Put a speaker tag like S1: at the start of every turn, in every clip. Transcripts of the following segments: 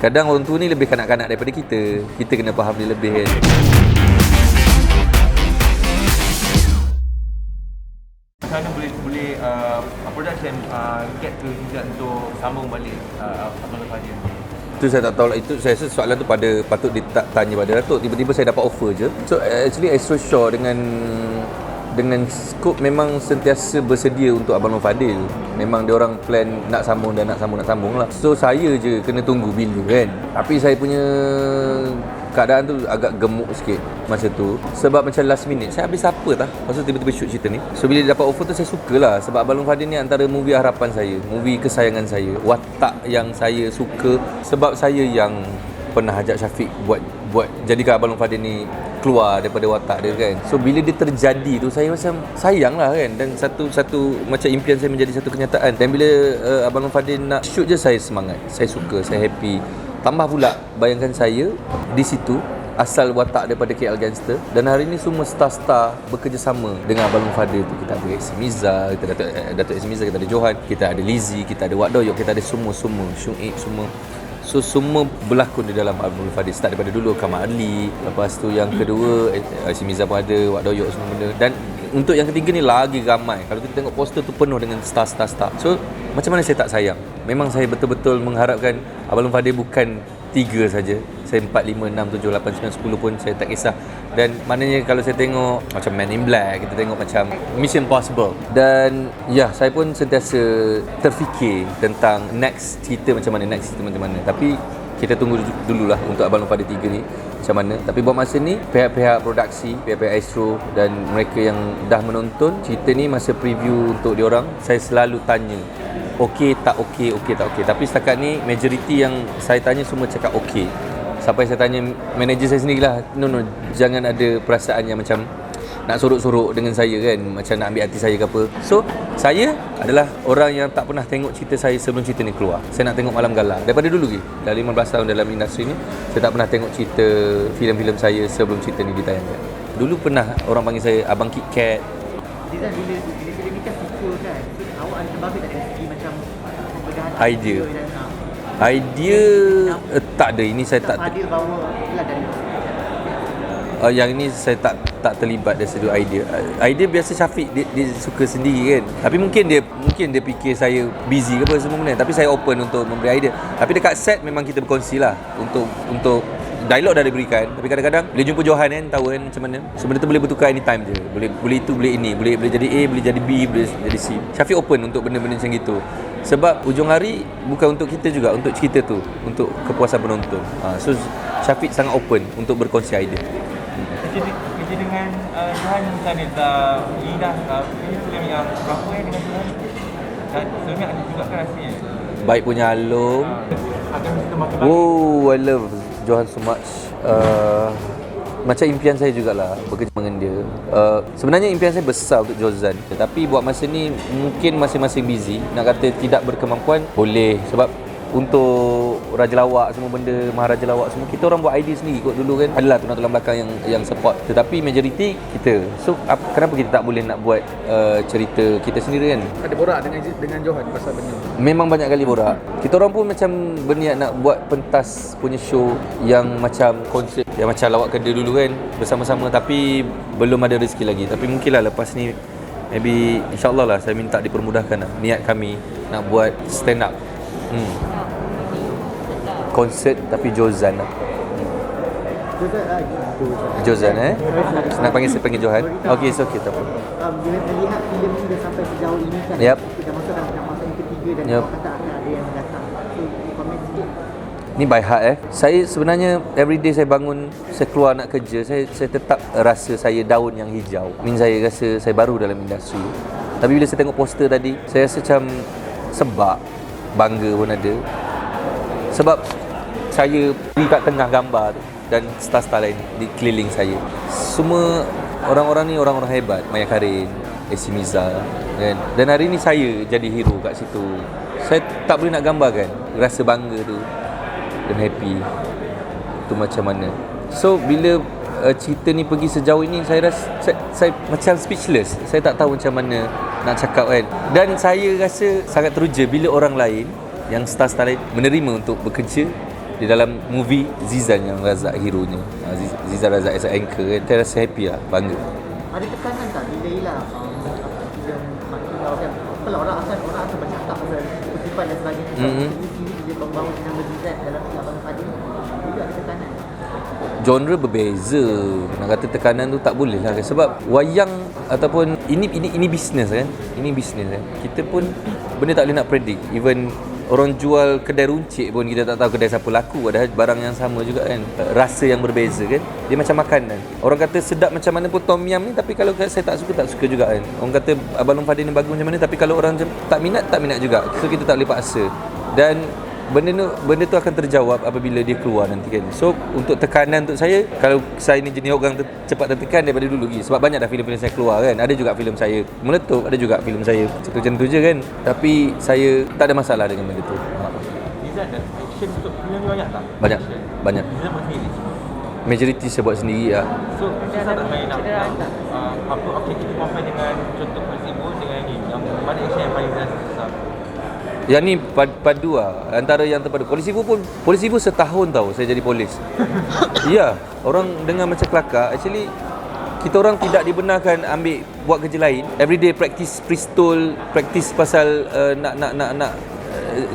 S1: Kadang orang tua ni lebih kanak-kanak daripada kita. Kita kena faham dia lebih kan.
S2: Macam mana boleh production get to juga untuk sambung balik Abang lepas dia?
S1: Itu saya tak tahu lah. Itu saya rasa soalan tu patut ditanya pada Datuk. Tiba-tiba saya dapat offer je. So actually Astro Shaw dengan skop memang sentiasa bersedia untuk Abang Long Fadil. Memang dia orang plan nak sambung lah. So saya je kena tunggu bila kan. Tapi saya punya keadaan tu agak gemuk sikit masa tu. Sebab macam last minute, saya habis apa tah? Lepas tu tiba-tiba shoot cerita ni. So bila dapat offer tu saya sukalah. Sebab Abang Long Fadil ni antara movie harapan saya, movie kesayangan saya, watak yang saya suka. Sebab saya yang pernah ajak Syafiq buat jadikan Abang Long Fadil ni keluar daripada watak dia kan. So bila dia terjadi tu saya macam sayang lah kan. Dan satu macam impian saya menjadi satu kenyataan. Dan bila Abang Long Fadil nak shoot je, saya semangat, saya suka, saya happy. Tambah pula bayangkan saya di situ asal watak daripada KL Gangster. Dan hari ni semua star-star bekerjasama dengan Abang Long Fadil tu. Kita ada Esi Miza, kita Datuk Esi Miza, kita ada Johan, kita ada Lizzie, kita ada Wak Doyok, kita ada semua Syuib semua. So semua berlakon di dalam Abang Long Fadil. Start daripada dulu Kamal Ali, lepas tu yang kedua Esi Miza pun ada, Wak Doyok semua benda. Dan untuk yang ketiga ni lagi ramai. Kalau kita tengok poster tu penuh dengan star. So macam mana saya tak sayang? Memang saya betul-betul mengharapkan Abang Long Fadil bukan 3 saja. Saya 4, 5, 6, 7, 8, 9, 10 pun saya tak kisah. Dan maknanya kalau saya tengok macam Man in Black, kita tengok macam Mission Impossible. Dan ya, saya pun sentiasa terfikir tentang next cerita macam mana. Tapi kita tunggu dululah untuk Abang Long Fadil 3 ni macam mana. Tapi buat masa ni pihak-pihak produksi, pihak-pihak Astro dan mereka yang dah menonton cerita ni masa preview untuk diorang, saya selalu tanya okey tak okey. Tapi setakat ni majoriti yang saya tanya semua cakap okey. Sampai saya tanya manager saya sendirilah, no jangan ada perasaan yang macam nak sorok-sorok dengan saya kan, macam nak ambil hati saya ke apa. So saya adalah orang yang tak pernah tengok cerita saya sebelum cerita ni keluar. Saya nak tengok Malam Galah daripada dulu lagi. Dah 15 tahun dalam industri ni, saya tak pernah tengok cerita filem-filem saya sebelum cerita ni ditayangkan. Dulu pernah orang panggil saya Abang Kit Kat.
S3: Bila filem ni kan sequel kan, so awak ada terbabit tak dari segi macam pembedahan
S1: idea tak ada. Ini saya tak
S3: Fadil bawa itulah dari
S1: yang ini saya tak terlibat dari segi idea biasa Syafiq dia suka sendiri kan. Tapi mungkin dia fikir saya busy ke apa semua benda. Tapi saya open untuk memberi idea. Tapi dekat set memang kita berkongsi lah untuk dialog dah diberikan. Tapi kadang-kadang bila jumpa Johan kan, tahu kan macam mana. Sebenarnya tu boleh bertukar anytime je. Boleh itu, boleh ini, boleh jadi A, boleh jadi B, boleh jadi C. Syafiq open untuk benda-benda macam gitu. Sebab ujung hari bukan untuk kita juga, untuk cerita tu, untuk kepuasan penonton. So Syafiq sangat open untuk berkongsi idea.
S2: Kerja dengan Johan macam ni, Indah, ini filem yang berapa dengan Johan? Dan sebenarnya ada juga kan rasanya?
S1: Baik punya Alung.
S2: Akan kita makan lagi.
S1: Oh, I love Johan so much. Macam impian saya jugalah bekerja dengan dia. Sebenarnya impian saya besar untuk Jozan. Tapi buat masa ni mungkin masing-masing busy. Nak kata tidak berkemampuan, boleh. Sebab untuk Raja Lawak semua benda, Maharaja Lawak semua, kita orang buat idea sendiri kot dulu kan. Adalah tulang-tulang belakang yang support. Tetapi majoriti kita. So kenapa kita tak boleh nak buat cerita kita sendiri kan?
S4: Ada borak dengan Johan pasal benda.
S1: Memang banyak kali borak. Kita orang pun macam berniat nak buat pentas punya show yang macam konsep yang macam Lawak Kedai dulu kan, bersama-sama, tapi belum ada rezeki lagi. Tapi mungkinlah lepas ni maybe insyaAllah lah saya minta dipermudahkan lah. Niat kami nak buat stand up konsert tapi Jozan lah. Jozan Nak saya panggil Johan. Okay, it's okay, tak apa.
S3: Bila melihat filem ni dah sampai sejauh ini kan,
S1: Yep.
S3: dah masuk dalam masa yang ketiga dan
S1: Yep.
S3: kata akan ada yang datang. So komen sikit.
S1: Ni by heart Saya sebenarnya everyday saya bangun, saya keluar nak kerja, saya tetap rasa saya daun yang hijau. Saya rasa saya baru dalam industri. Tapi bila saya tengok poster tadi, saya rasa macam sebab bangga pun ada. Sebab saya pergi kat tengah gambar tu dan star-star lain di keliling saya. Semua orang-orang ni orang-orang hebat. Maya Karin, Esi Miza kan? Dan hari ni saya jadi hero kat situ. Saya tak boleh nak gambarkan rasa bangga tu dan happy tu macam mana. So bila cerita ni pergi sejauh ini, saya rasa saya macam speechless. Saya tak tahu macam mana nak cakap kan. Dan saya rasa sangat teruja bila orang lain yang star-star lain menerima untuk bekerja Di dalam movie Zizan yang Razak hero-nya. Zizan Razak as a anchor kan. Saya rasa happy lah, bangga.
S3: Ada tekanan tak bila Ila filem Makilau kan? Kalau orang akan bercakap pasal kutipan dan sebagainya. Sini dia membangun nama Zizan dalam Abang Fadil. Juga ada tekanan.
S1: Genre berbeza. Nak kata tekanan tu tak boleh lah. Sebab wayang ataupun ini bisnes kan. Ini bisnes kan. Kita pun benda tak boleh nak predict. Even orang jual kedai runcit pun kita tak tahu kedai siapa laku. Ada barang yang sama juga kan. Rasa yang berbeza kan. Dia macam makanan. Orang kata sedap macam mana pun tom yum ni, tapi kalau saya tak suka juga kan. Orang kata Abang Long Fadil ni bagus macam mana, tapi kalau orang tak minat juga. So kita tak boleh paksa. Dan benda tu akan terjawab apabila dia keluar nanti kan. So untuk tekanan untuk saya, kalau saya ni jenis orang cepat tertekan daripada dulu lagi. Sebab banyak dah filem-filem saya keluar kan. Ada juga filem saya meletup, ada juga filem saya macam tu je kan. Tapi saya tak ada masalah dengan benda tu.
S2: Zizan ada action untuk filem ni banyak tak?
S1: Banyak.
S2: Zizan buat sendiri.
S1: Majoriti saya buat sendiri lah.
S2: So susah tak main nak apa okey kita compare dengan contoh Polisi Ibu dengan ni yang mana action yang paling Zizan susah?
S1: Yang ni padu lah. Antara yang terpadu. Polisi Ibu setahun tau saya jadi polis. Ya, orang dengar macam kelakar. Actually, kita orang tidak dibenarkan ambil buat kerja lain. Everyday practice pistol, practice pasal nak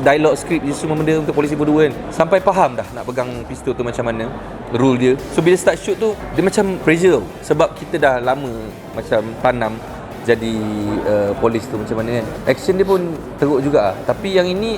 S1: dialog skrip semua benda untuk Polisi Ibu 2 kan. Sampai faham dah nak pegang pistol tu macam mana, rule dia. So bila start shoot tu dia macam pressure sebab kita dah lama macam tanam jadi polis tu macam mana kan. Action dia pun teruk juga lah. Tapi yang ini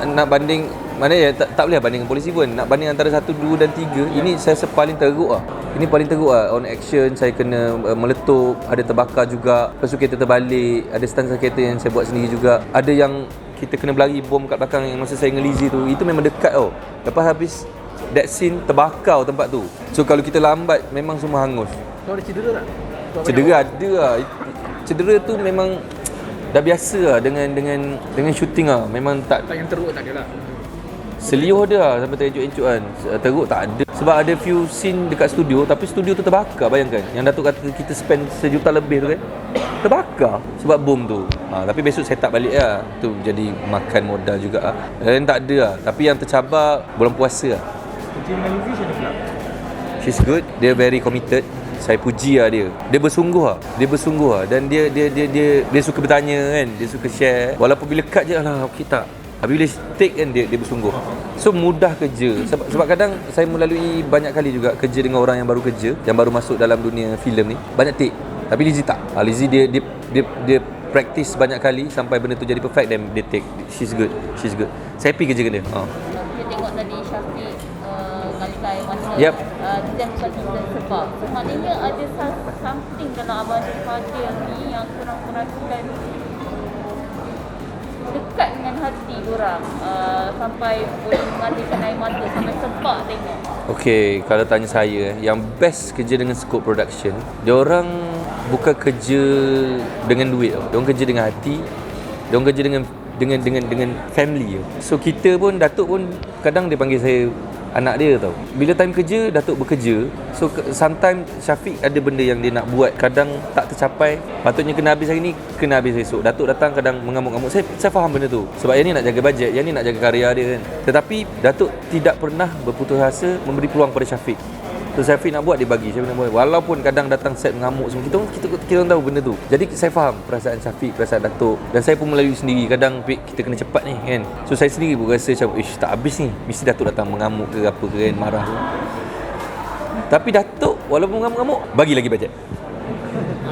S1: nak banding, mana ya tak boleh banding dengan Polisi pun. Nak banding antara 1, 2 dan 3, ini saya rasa paling teruk lah. Ini paling teruk lah. On action saya kena meletup, ada terbakar juga. Lepas tu kereta terbalik, ada stansa kereta yang saya buat sendiri juga. Ada yang kita kena berlari bom kat belakang yang masa saya ngelizi tu. Itu memang dekat tau. Lepas habis that scene terbakar tempat tu. So kalau kita lambat memang semua hangus.
S4: Kau ada cedera tak?
S1: Cedera ada lah. Cedera tu memang dah biasa lah dengan shooting lah. Memang tak
S4: yang teruk tak ada lah.
S1: Seliuh dia lah sampai terencut-encut kan. Teruk tak ada. Sebab ada few scene dekat studio, tapi studio tu terbakar, bayangkan. Yang Datuk kata kita spend 1 juta lebih tu kan, terbakar sebab bom tu. Tapi besok saya tak balik lah. Tu jadi makan modal juga lah. Dan tak ada lah. Tapi yang tercabar bulan puasa lah.
S2: Kerja dengan Lizzie macam mana pula?
S1: She's good. Dia very committed. Saya puji lah dia. Dia bersungguh lah. Dan dia suka bertanya kan. Dia suka share. Walaupun bila cut je, alah okey tak. Habis bila take kan dia bersungguh. So mudah kerja. Sebab kadang saya melalui banyak kali juga kerja dengan orang yang baru kerja, yang baru masuk dalam dunia filem ni. Banyak take. Tapi Lizzie tak. Lizzie dia practice banyak kali sampai benda tu jadi perfect, dan dia take. She's good. Saya happy kerja dengan dia.
S5: Kita tengok tadi Syafiq kali-kali masa
S1: Yep.
S5: Zizan bukan season sebab. So maknanya ada something dalam Abang Fadil ni yang kurang perhatikan dekat dengan hati diorang, sampai boleh mengalirkan air mata sampai sepak tengok.
S1: Okey, kalau tanya saya, yang best kerja dengan scope production, diorang bukan kerja dengan duit tau. Diorang kerja dengan hati. Diorang kerja dengan family. So kita pun, Datuk pun kadang dia panggil saya anak dia tau. Bila time kerja, Datuk bekerja. So sometimes Syafiq ada benda yang dia nak buat, kadang tak tercapai. Patutnya kena habis hari ni, kena habis esok. Datuk datang kadang mengamuk-ngamuk. Saya faham benda tu. Sebab yang ni nak jaga bajet, yang ni nak jaga karya dia kan. Tetapi Datuk tidak pernah berputus asa memberi peluang pada Syafiq. So Syafiq nak buat, dia bagi. Syafiq nak buat. Walaupun kadang datang set mengamuk semua. Kita orang tahu benda tu. Jadi saya faham perasaan Syafiq, perasaan Datuk. Dan saya pun melalui sendiri. Kadang kita kena cepat ni kan. So saya sendiri pun rasa macam, tak habis ni. Mesti Datuk datang mengamuk ke apa ke kan, marah tu. Tapi Datuk walaupun mengamuk-ngamuk, bagi lagi bajet.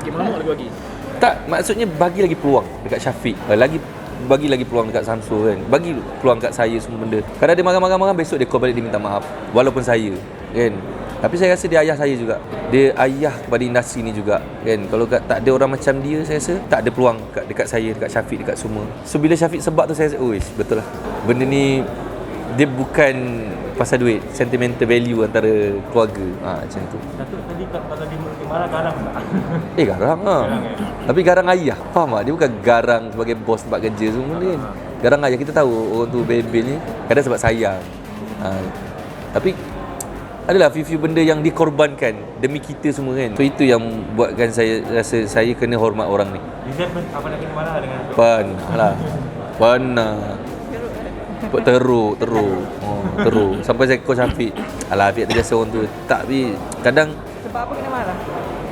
S4: Lagi mengamuk lagi bagi.
S1: Tak, maksudnya bagi lagi peluang dekat Syafiq. Bagi lagi peluang dekat Samsul kan. Bagi peluang dekat saya semua benda. Kadang dia marah-marah, besok dia call balik, dia minta maaf. Walaupun saya kan. Tapi saya rasa dia ayah saya juga. Dia ayah kepada industri ni juga kan. Kalau tak ada orang macam dia, saya rasa tak ada peluang dekat saya, dekat Syafiq, dekat semua. So bila Syafiq sebab tu, saya rasa, betul lah. Benda ni dia bukan pasal duit, sentimental value antara keluarga. Macam tu.
S2: Datuk tadi kalau dia marah garang tak?
S1: Garang lah. Tapi garang ayah. Faham tak? Dia bukan garang sebagai bos tempat kerja semua ni kan. Garang ayah. Kita tahu orang tu bebel ni kadang sebab sayang. Tapi adalah few benda yang dikorbankan demi kita semua kan. So itu yang buatkan saya rasa saya kena hormat orang ni.
S2: Lizzie pun apa nak kena marah dengan
S1: Pernah lah. Teruk. Teruk. Sampai saya coach Hafiq. Alah Hafiq terbiasa orang tu. Tak, tapi kadang
S2: Sebab apa kena marah?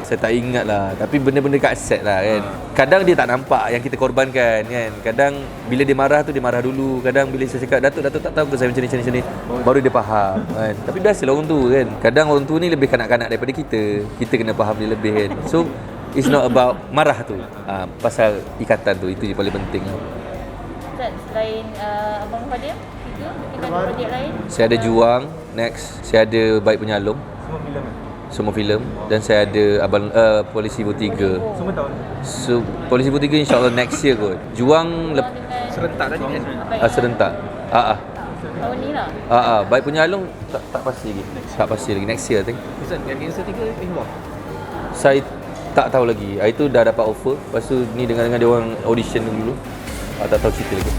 S1: saya tak ingat lah. Tapi benda-benda kat set lah kan. Kadang dia tak nampak yang kita korbankan kan. Kadang bila dia marah tu dia marah dulu. Kadang bila saya cakap Datuk tak tahu ke saya macam ni. Baru dia faham kan. Tapi biasalah orang tu kan. Kadang orang tu ni lebih kanak-kanak daripada kita. Kita kena faham dia lebih kan. So it's not about marah tu. Pasal ikatan tu. Itu je paling penting lah.
S5: Ustaz, selain Abang Fadil, tiga, mungkin ada projek lain?
S1: Saya ada Juang. Next saya ada Baik Penyalung,
S2: Semua filem kan?
S1: semua filem. Dan saya ada Polisi Ibu 3.
S2: Semua tahun.
S1: So Polisi Ibu 3 insyaAllah next year kot. Juang
S5: Dengan
S4: Serentak tadi kan?
S1: serentak.
S5: tahun ni lah.
S1: Baik Penyalung tak pasti lagi. Tak pasti lagi next year I think.
S4: Ustaz, yang Gangster 3 Wah.
S1: Saya tak tahu lagi. Itu dah dapat offer. Lepas tu ni dengan dia orang audition dulu. Tak tahu cerita lagi.